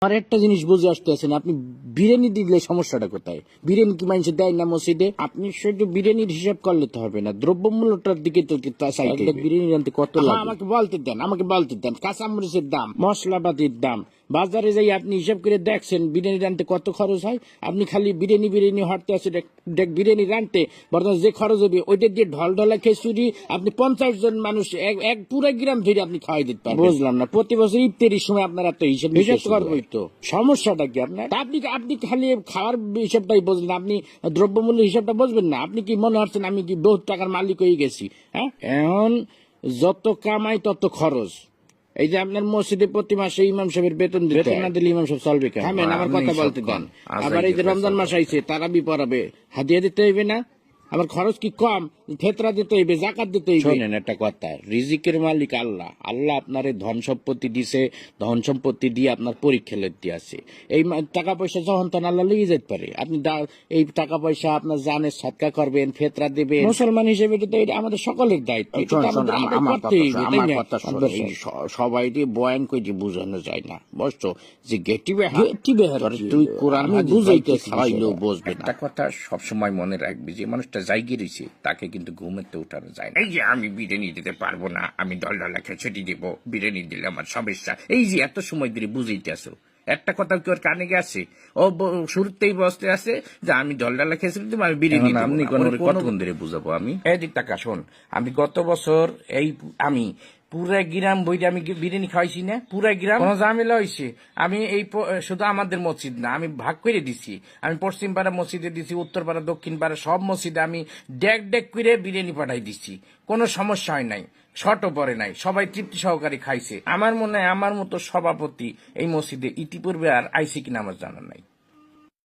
আর একটা জিনিস বুঝে আসতেছেন, আপনি বিরিয়ানি দিলে সমস্যাটা কোথায়? বিরিয়ানি কি মানুষ দেয় না মসজিদে? আপনি শুধু বিরিয়ানির হিসাব করলে তো হবে না, দ্রব্যমূল্যটার দিকে তো চাইতে হবে। বিরিয়ানি আনতে কত লাগে? আমাকে বলতে দেন কাঁচামরিচের দাম, মশলাপাতির দাম, বাজারে যাই আপনি হিসাব করে দেখছেন বিরিয়ানি রানতে কত খরচ হয়। আপনি খালি বিরিয়ানি হটতে আছে বিরিয়ানি রানতে বর্তমানে যে খরচ হবে ওইটা দিয়ে ঢলঢলা খিচুড়ি আপনি 50 জন মানুষ এক পুরো গ্রাম ধরে আপনি খাওয়াই দিতে পারবেন। বুঝলাম না, প্রতি বছর ইফতারির সময় আপনারা তো হিসাব করবোই তো, সমস্যাটা কি আপনার? আপনি খালি খাওয়ার হিসাবটাই বুঝলেন, আপনি দ্রব্যমূল্য হিসাবটা বুঝবেন না। আপনি কি মনে হচ্ছেন আমি কি বহুত টাকার মালিক হয়ে গেছি? হ্যাঁ, এখন যত কামাই তত খরচ। এই যে আপনার মসজিদে প্রতি মাসে ইমাম সাহেবের বেতন না দিলে ইমাম সাহেব চলবে কেন? আমার কথা বলতে দেন। আবার এই যে রমজান মাস আইছে, তারাবি পড়াবে, হাদিয়া দিতে হইবে না? আমার খরচ কি কম? ফেতরা দিতে হইবে, জাকাত দিতে হইবে। শোনেন একটা কথা, রিজিকের মালিক আল্লাহ। আল্লাহ আপনার ধন সম্পত্তি দিছে, ধন সম্পত্তি দিয়ে আপনার পরীক্ষা লেতে আছে। এই টাকা পয়সা যখন তখন আল্লাহ লেগে যেতে পারে। আপনি এই টাকা পয়সা আপনার জানে সৎকা করবেন, ফেতরা দেবেন। মুসলমান হিসেবে এটা আমাদের সকলের দায়িত্ব। সবাই বয়ান করে বোঝানো যায় না, বুঝছো? যে তুই কোরআন বুঝাইতে খাওয়াইলেও বুঝবে না। একটা কথা সবসময় মনে রাখবি, যে মানুষটা জায়গা রয়েছে তাকে কিন্তু ঘুমেতে উঠানো যায় না। এই যে আমি বিরিয়ানি দিতে পারবো না, আমি দলডলা খিচুড়ি দিব, বিরিয়ানি দিলে আমার সমস্যা, এই যে এত সময় ধরে বুঝাইতে আসো, একটা কথা কি ওর কানে গেছে? ও শুরুতেই বসতে আছে যে আমি দলডলা খিচুড়ি দিব, আমি বিরিয়ানি দিব। আপনি কতক্ষণ ধরে বুঝাবো আমি? এদিক টাকা শোন, আমি গত বছর আমি পুরা গ্রাম বইটা আমি বিরিয়ানি খাওয়াইছি না, পুরা গ্রাম কোনো ঝামেলা হয়েছে। আমি শুধু আমাদের মসজিদ না, আমি ভাগ করে দিছি। আমি পশ্চিম পাড়া মসজিদে দিছি, উত্তর পাড়া, দক্ষিণ পাড়া সব মসজিদে আমি ডেক করে বিরিয়ানি পাঠাই দিচ্ছি। কোনো সমস্যা হয় নাই, শর্টও পরে নাই, সবাই তৃপ্তি সহকারে খাইছে। আমার মনে হয় আমার মতো সভাপতি এই মসজিদে ইতিপূর্বে আর আইসি কিনা আমার জানা নাই।